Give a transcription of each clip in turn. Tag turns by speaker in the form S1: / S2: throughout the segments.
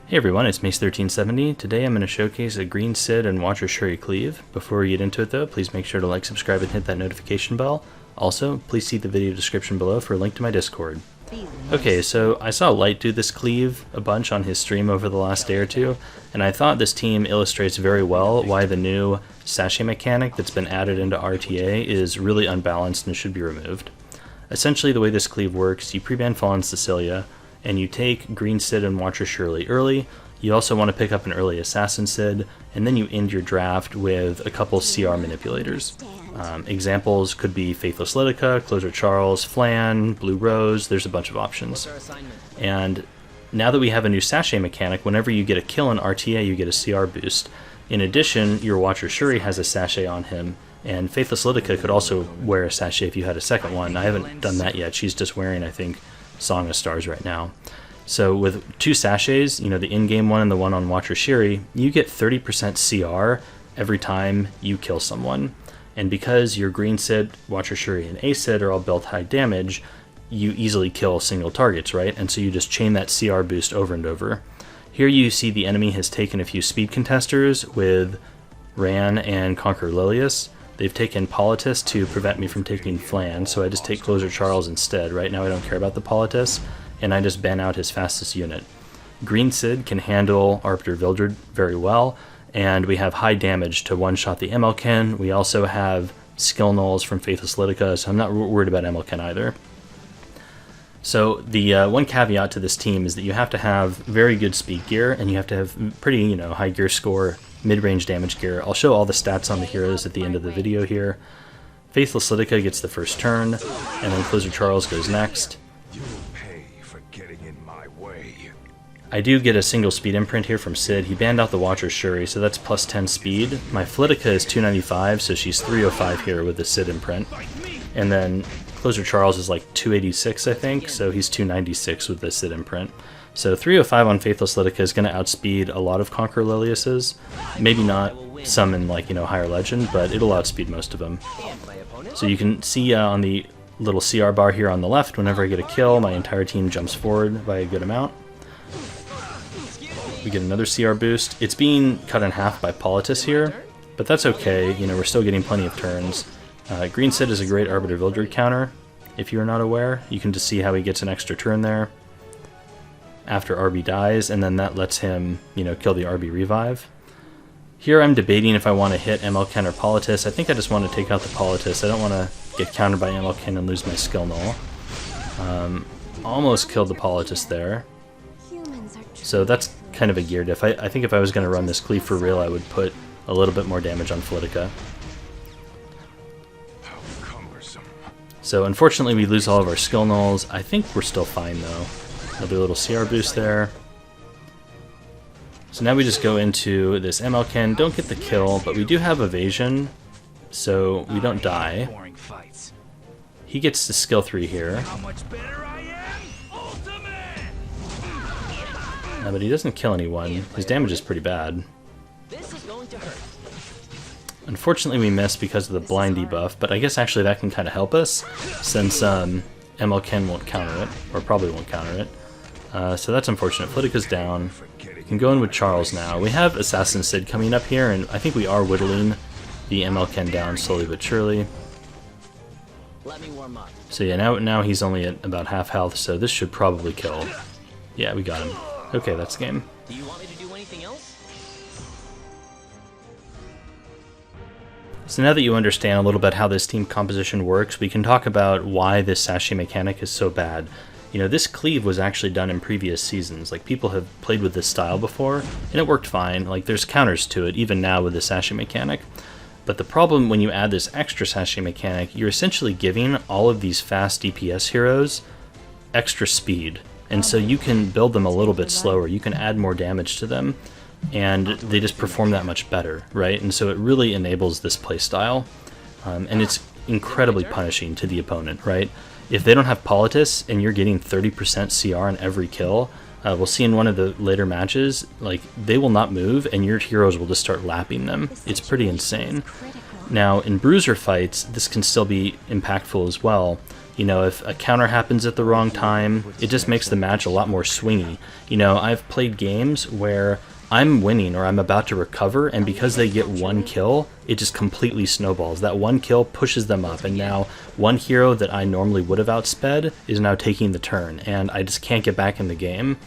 S1: Hey everyone, it's Mace1370. Today I'm going to showcase a green Cidd and Watcher Shuri Cleave. Before we get into it though, please make sure to like, subscribe, and hit that notification bell. Also, please see the video description below for a link to my Discord. Okay, so I saw Light do this Cleave a bunch on his stream over the last day or two, and I thought this team illustrates very well why the new Sashe mechanic that's been added into RTA is really unbalanced and should be removed. Essentially the way this Cleave works, you pre-ban Fallen Cecilia, and you take green Cidd and Watcher Shuri early. You also want to pick up an early Assassin Cidd, and then you end your draft with a couple CR manipulators. Examples could be Faithless Litica, Closer Charles, Flan, Blue Rose, there's a bunch of options. And now that we have a new Sashe mechanic, whenever you get a kill in RTA, you get a CR boost. In addition, your Watcher Shuri has a Sashe on him, and Faithless Litica could also wear a Sashe if you had a second one. I haven't done that yet, she's just wearing, I think, Song of Stars right now. So with two Sashes, you know, the in-game one and the one on Watcher Shuri, you get 30% CR every time you kill someone. And because your green Cidd, Watcher Shuri, and A Cidd are all built high damage, you easily kill single targets, right? And so you just chain that CR boost over and over. Here you see the enemy has taken a few speed contesters with Ran and Conqueror Lilius. They've taken Politis to prevent me from taking Flan, so I just take Closer Charles instead. Right now I don't care about the Politis, and I just ban out his fastest unit. Green Cidd can handle Arbiter Vildred very well, and we have high damage to one-shot the MLken. We also have skill nulls from Faithless Litica, so I'm not worried about MLken either. So the one caveat to this team is that you have to have very good speed gear, and you have to have pretty, high gear score, mid-range damage gear. I'll show all the stats on the heroes at the end of the video here. Faithless Litica gets the first turn, and then Closer Charles goes next. I do get a single speed imprint here from Cidd. He banned out the Watcher Shuri, so that's plus 10 speed. My Flitica is 295, so she's 305 here with the Cidd imprint. And then Closer Charles is like 286, I think, so he's 296 with the Cidd imprint. So 305 on Faithless Litica is going to outspeed a lot of Conqueror Liliuses. Maybe not some in higher legend, but it'll outspeed most of them. So you can see on the little CR bar here on the left, whenever I get a kill, my entire team jumps forward by a good amount. We get another CR boost. It's being cut in half by Politis here, but that's okay. We're still getting plenty of turns. Green Cidd is a great Arbiter Vildred counter. If you're not aware, you can just see how he gets an extra turn there after RB dies, and then that lets him, kill the RB revive. Here I'm debating if I want to hit MLken or Politis. I think I just want to take out the Politis. I don't want to get countered by MLken and lose my skill null. Almost killed the Politis there. So that's kind of a gear diff. I think if I was going to run this Cleave for real, I would put a little bit more damage on Flitica. So unfortunately we lose all of our skill nulls. I think we're still fine though. Another little CR boost there. So now we just go into this MLken, don't get the kill, but we do have evasion, so we don't die. He gets the skill 3 here. But he doesn't kill anyone. His damage is pretty bad. Unfortunately we missed because of the blind debuff, but I guess actually that can kind of help us, since MLken won't counter it, or probably won't counter it. So that's unfortunate. Flitica's down. We can go in with Charles now. We have Assassin Cidd coming up here, and I think we are whittling the MLken down slowly but surely. So yeah, now he's only at about half health, so this should probably kill. Yeah, we got him. Okay, that's the game.
S2: Do you want me to do anything else?
S1: So now that you understand a little bit how this team composition works, we can talk about why this Sashe mechanic is so bad. This Cleave was actually done in previous seasons. Like, people have played with this style before, and it worked fine. Like, there's counters to it, even now with the Sashe mechanic. But the problem when you add this extra Sashe mechanic, you're essentially giving all of these fast DPS heroes extra speed. And so you can build them a little bit slower, you can add more damage to them, and they just perform that much better, right? And so it really enables this playstyle, and it's incredibly punishing to the opponent, right? If they don't have Politis and you're getting 30% CR on every kill, we'll see in one of the later matches, like, they will not move and your heroes will just start lapping them. It's pretty insane. Now, in bruiser fights, this can still be impactful as well. You know, if a counter happens at the wrong time, it just makes the match a lot more swingy. You know, I've played games where I'm winning or I'm about to recover, and because they get one kill, it just completely snowballs. That one kill pushes them up, and now one hero that I normally would have outsped is now taking the turn, and I just can't get back in the game.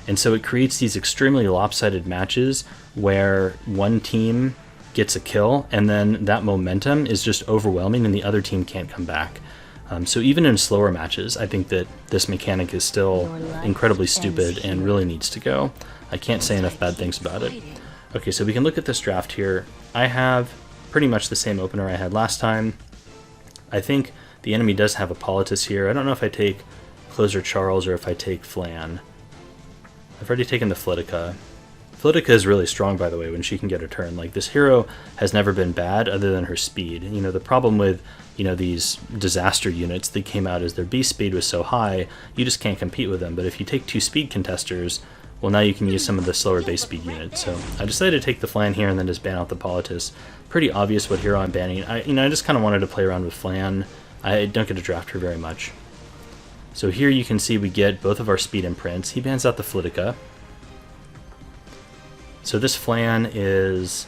S1: And so it creates these extremely lopsided matches where one team gets a kill, and then that momentum is just overwhelming and the other team can't come back. So even in slower matches, I think that this mechanic is still incredibly stupid and really needs to go. I can't say enough bad things about it. Okay, so we can look at this draft here. I have pretty much the same opener I had last time. I think the enemy does have a Politis here. I don't know if I take Closer Charles or if I take Flan. I've already taken the Flitica. Flitica is really strong, by the way, when she can get a turn. Like, this hero has never been bad other than her speed. You know, the problem with, you know, these disaster units that came out is their beast speed was so high, you just can't compete with them. But if you take two speed contesters, well, now you can use some of the slower base speed units. So I decided to take the Flan here and then just ban out the Politis. Pretty obvious what hero I'm banning. I just kind of wanted to play around with Flan. I don't get to draft her very much. So here you can see we get both of our speed imprints. He bans out the Flitica. So this Flan is,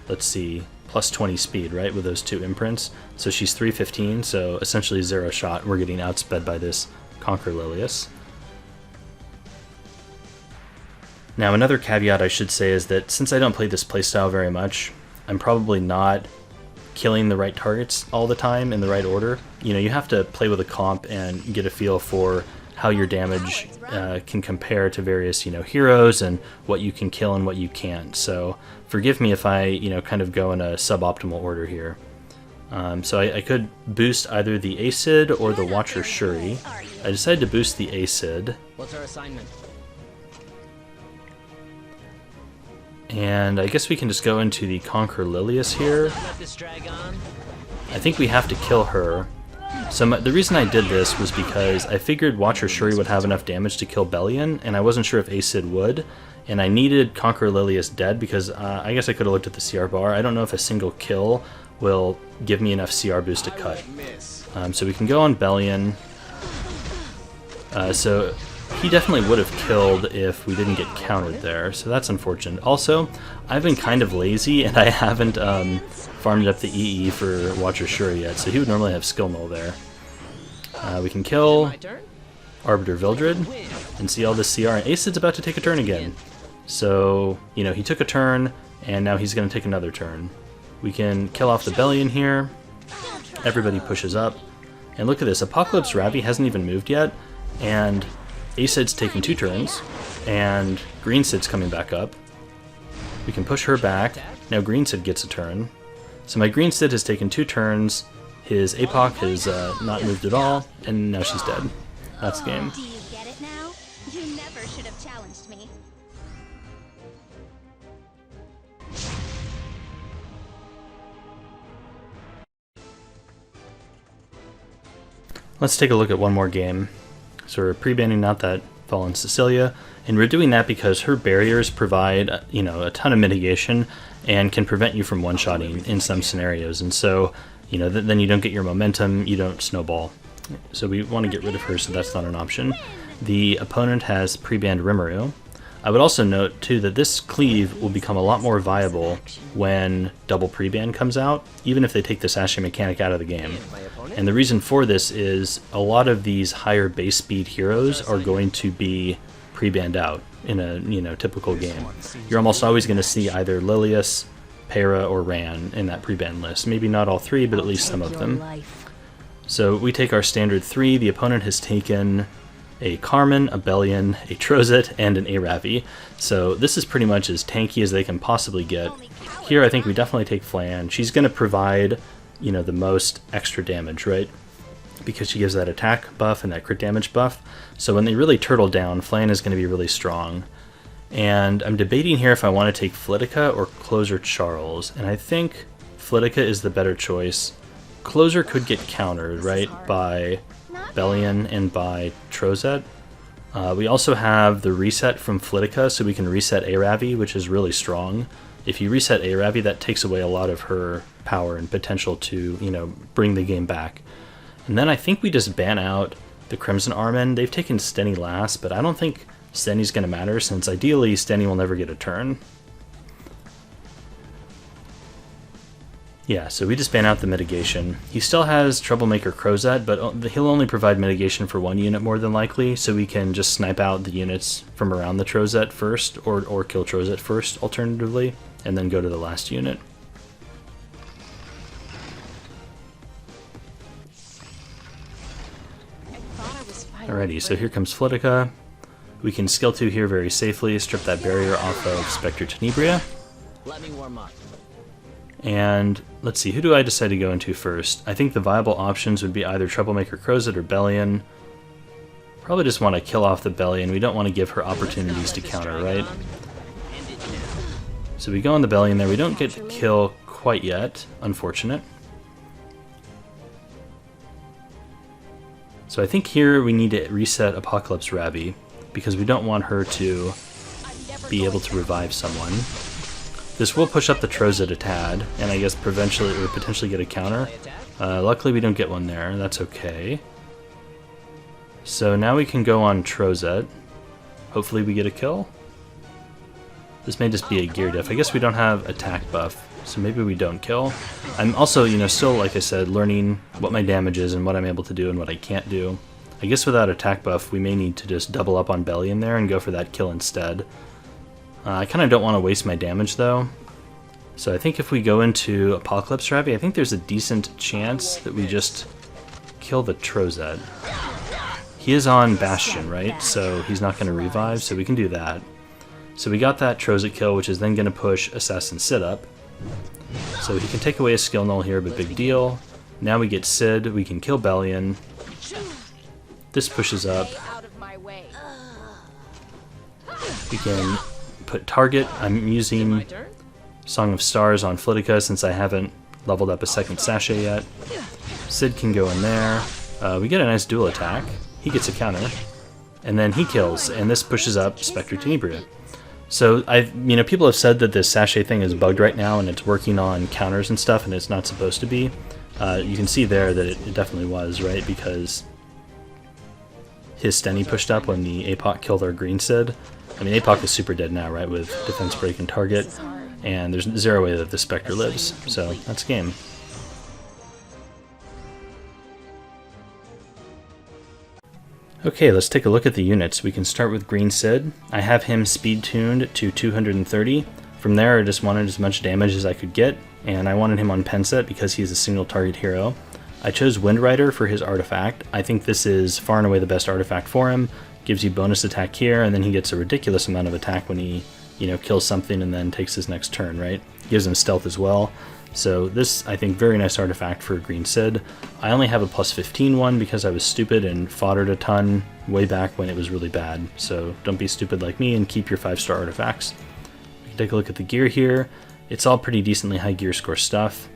S1: let's see, plus 20 speed, right, with those two imprints. So she's 315, so essentially zero shot. We're getting outsped by this Conquer Lilius. Now, another caveat I should say is that since I don't play this playstyle very much, I'm probably not killing the right targets all the time in the right order. You know, you have to play with a comp and get a feel for how your damage can compare to various, you know, heroes and what you can kill and what you can't. So forgive me if I, you know, kind of go in a suboptimal order here. So I could boost either the Cidd or the Watcher Shuri. I decided to boost the Cidd.
S2: What's our assignment?
S1: And I guess we can just go into the Conquer Lilius here. I think we have to kill her. So the reason I did this was because I figured Watcher Shuri would have enough damage to kill Bellion, and I wasn't sure if Cidd would, and I needed Conquer Lilius dead because I guess I could have looked at the CR bar. I don't know if a single kill will give me enough CR boost to cut. So we can go on Bellion. So he definitely would have killed if we didn't get countered there, so that's unfortunate. Also, I've been kind of lazy and I haven't farmed up the EE for Watcher Shuri yet, so he would normally have skill null there. We can kill Arbiter Vildred and see all this CR, and Cidd's about to take a turn again. So, you know, he took a turn and now he's going to take another turn. We can kill off the Bellion here. Everybody pushes up. And look at this, Apocalypse Ravi hasn't even moved yet, and Cidd's taking 2 turns, and Green Cidd's coming back up. We can push her back. Now Green Cidd gets a turn. So my Green Cidd has taken 2 turns, his Apoc has not moved at all, and now she's dead. That's the game.
S3: Do you get it now? You never should have challenged me.
S1: Let's take a look at one more game. So we're pre-banning out that Fallen Cecilia, and we're doing that because her barriers provide, you know, a ton of mitigation and can prevent you from one-shotting in some scenarios. And so, you know, then you don't get your momentum, you don't snowball. So we want to get rid of her, so that's not an option. The opponent has pre-banned Rimuru. I would also note, too, that this Cleave will become a lot more viable when double pre-ban comes out, even if they take the Sashe mechanic out of the game. And the reason for this is a lot of these higher base speed heroes are going to be pre-banned out in a, you know, typical game. You're almost always going to see either Lilius, Para, or Ran in that pre-ban list. Maybe not all 3, but at least some of them. So we take our standard 3. The opponent has taken a Carmen, a Bellion, a Trozet, and an Aravi. So this is pretty much as tanky as they can possibly get. Here I think we definitely take Flan. She's going to provide, you know, the most extra damage, right? Because she gives that attack buff and that crit damage buff. So when they really turtle down, Flan is going to be really strong. And I'm debating here if I want to take Flitica or Closer Charles, and I think Flitica is the better choice. Closer could get countered, right, by Bellion and by Trozet. We also have the reset from Flitica, so we can reset Aravi, which is really strong. if you reset a Ravi, that takes away a lot of her power and potential to, you know, bring the game back. And then I think we just ban out the Crimson Armin. They've taken Stenny last, but I don't think Stenny's going to matter, since ideally Stenny will never get a turn. Yeah, so we just ban out the mitigation. He still has Troublemaker Crozet, but he'll only provide mitigation for one unit more than likely, so we can just snipe out the units from around the Trozet first, or kill Trozet first, alternatively, and then go to the last unit. Alrighty, so here comes Flitica. We can skill 2 here very safely, strip that barrier off of Spectre Tenebria.
S2: Let me warm up.
S1: And let's see, who do I decide to go into first? I think the viable options would be either Troublemaker Crozet or Bellion. Probably just want to kill off the Bellion. We don't want to give her opportunities to counter, right? So we go on the Bellion there. We don't get to kill quite yet. Unfortunate. So I think here we need to reset Apocalypse Ravi, because we don't want her to be able to revive someone. This will push up the Trozet a tad, and I guess potentially get a counter. Luckily we don't get one there, that's okay. So now we can go on Trozet. Hopefully we get a kill. This may just be a gear diff. I guess we don't have attack buff, so maybe we don't kill. I'm also, you know, still, like I said, learning what my damage is and what I'm able to do and what I can't do. I guess without attack buff we may need to just double up on Bellion there and go for that kill instead. I kind of don't want to waste my damage though, so I think if we go into Apocalypse Ravi, I think there's a decent chance that we just kill the Trozet. He is on Bastion, right? So he's not going to revive, so we can do that. So we got that Trozet kill, which is then going to push Assassin Cidd up. So he can take away a skill null here, but big deal. Now we get Cidd, we can kill Bellion. This pushes up. We can put target. I'm using Song of Stars on Flitica since I haven't leveled up a second Sashe yet. Cidd can go in there. We get a nice dual attack. He gets a counter. And then he kills, and this pushes up Spectre Tenebria. So people have said that this Sashe thing is bugged right now and it's working on counters and stuff, and it's not supposed to be. You can see there that it definitely was, right? Because his Stenny pushed up when the APOC killed our green Cidd. I mean, APOC is super dead now, right, with defense break and target, and there's zero way that the Spectre lives, so that's game. Okay, let's take a look at the units. We can start with green Cidd. I have him speed tuned to 230. From there, I just wanted as much damage as I could get, and I wanted him on Penset because he's a single target hero. I chose Windrider for his artifact. I think this is far and away the best artifact for him. Gives you bonus attack here, and then he gets a ridiculous amount of attack when he, kills something and then takes his next turn, right? Gives him stealth as well. So this, I think, very nice artifact for green Cidd. I only have a plus 15 one because I was stupid and foddered a ton way back when it was really bad. So don't be stupid like me and keep your 5-star artifacts. We can take a look at the gear here. It's all pretty decently high gear score stuff.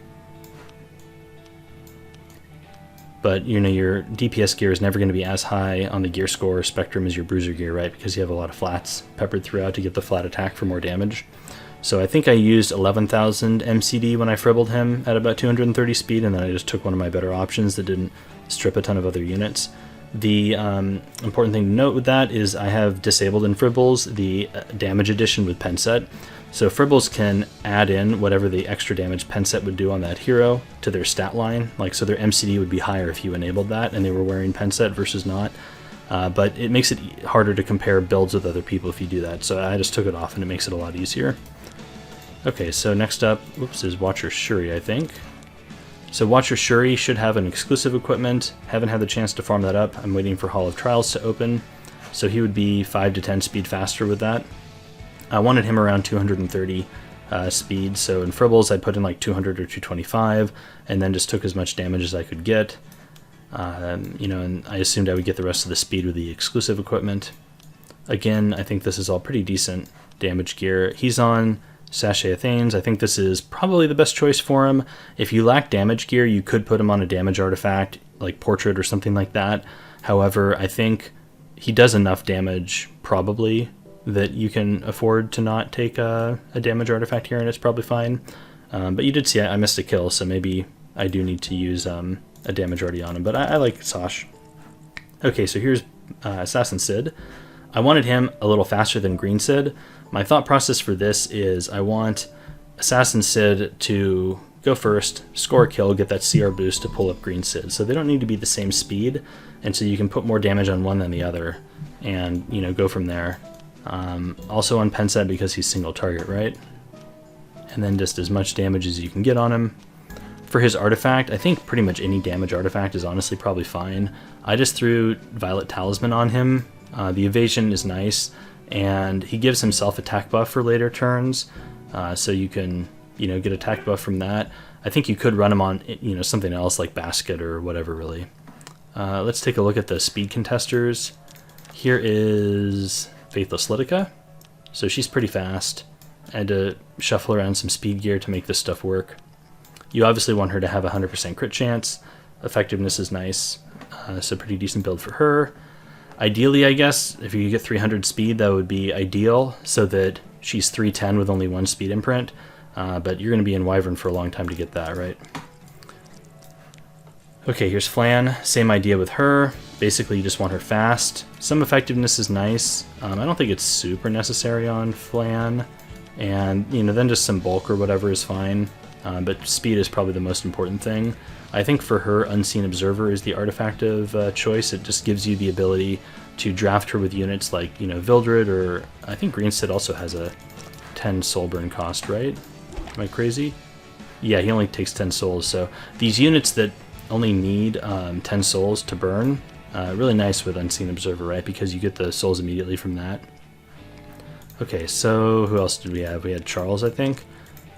S1: But, your DPS gear is never going to be as high on the gear score spectrum as your bruiser gear, right? Because you have a lot of flats peppered throughout to get the flat attack for more damage. So I think I used 11,000 MCD when I fribbled him at about 230 speed, and then I just took one of my better options that didn't strip a ton of other units. The important thing to note with that is I have disabled in Fribbles the damage addition with Penset. So Fribbles can add in whatever the extra damage Penset would do on that hero to their stat line. So their MCD would be higher if you enabled that and they were wearing Penset versus not. But it makes it harder to compare builds with other people if you do that. So I just took it off and it makes it a lot easier. Okay, so next up, is Watcher Shuri, I think. So Watcher Shuri should have an exclusive equipment. Haven't had the chance to farm that up. I'm waiting for Hall of Trials to open. So he would be 5 to 10 speed faster with that. I wanted him around 230 speed, so in Fribbles I put in 200 or 225, and then just took as much damage as I could get. And I assumed I would get the rest of the speed with the exclusive equipment. Again, I think this is all pretty decent damage gear. He's on Sashe Athanes. I think this is probably the best choice for him. If you lack damage gear, you could put him on a damage artifact, like Portrait or something like that. However, I think he does enough damage, probably, that you can afford to not take a damage artifact here, and it's probably fine. But you did see I missed a kill, so maybe I do need to use a damage already on him. But I like Sashe. Okay, so here's Assassin Cidd. I wanted him a little faster than Green Cidd. My thought process for this is I want Assassin Cidd to go first, score a kill, get that CR boost to pull up Green Cidd. So they don't need to be the same speed, and so you can put more damage on one than the other, and go from there. Also on Pensat because he's single target, right? And then just as much damage as you can get on him. For his artifact, I think pretty much any damage artifact is honestly probably fine. I just threw Violet Talisman on him. The evasion is nice, and he gives himself attack buff for later turns, so you can get attack buff from that. I think you could run him on something else like Basket or whatever, really. Let's take a look at the speed contesters. Here is Faithless Litica. So she's pretty fast. I had to shuffle around some speed gear to make this stuff work. You obviously want her to have a 100% crit chance. Effectiveness is nice, so pretty decent build for her. Ideally, I guess, if you could get 300 speed, that would be ideal, so that she's 310 with only 1 speed imprint. But you're going to be in Wyvern for a long time to get that, right? Okay, here's Flan. Same idea with her. Basically, you just want her fast. Some effectiveness is nice. I don't think it's super necessary on Flan. And, then just some bulk or whatever is fine. But speed is probably the most important thing. I think for her, Unseen Observer is the artifact of choice. It just gives you the ability to draft her with units like, Vildred, or I think Green Cidd also has a 10 soul burn cost, right? Am I crazy? Yeah, he only takes 10 souls, so these units that only need 10 souls to burn, really nice with Unseen Observer, right? Because you get the souls immediately from that. Okay, so who else did we have? We had Charles, I think.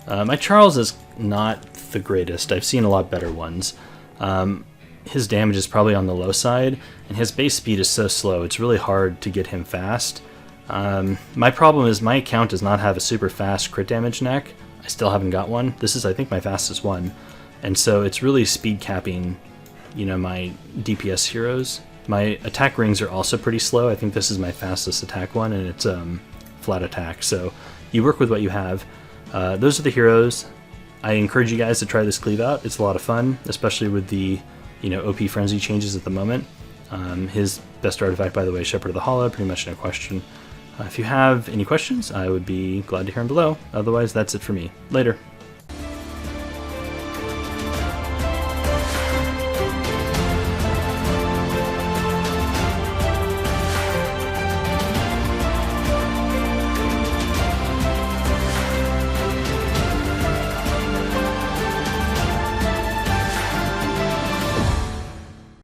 S1: My Charles is not the greatest. I've seen a lot better ones. His damage is probably on the low side, and his base speed is so slow, it's really hard to get him fast. My problem is my account does not have a super fast crit damage neck. I still haven't got one. This is, I think, my fastest one. And so it's really speed capping, my DPS heroes. My attack rings are also pretty slow. I think this is my fastest attack one, and it's flat attack. So you work with what you have. Those are the heroes. I encourage you guys to try this Cleave out. It's a lot of fun, especially with the OP Frenzy changes at the moment. His best artifact, by the way, is Shepherd of the Hollow, pretty much no question. If you have any questions, I would be glad to hear them below. Otherwise, that's it for me. Later.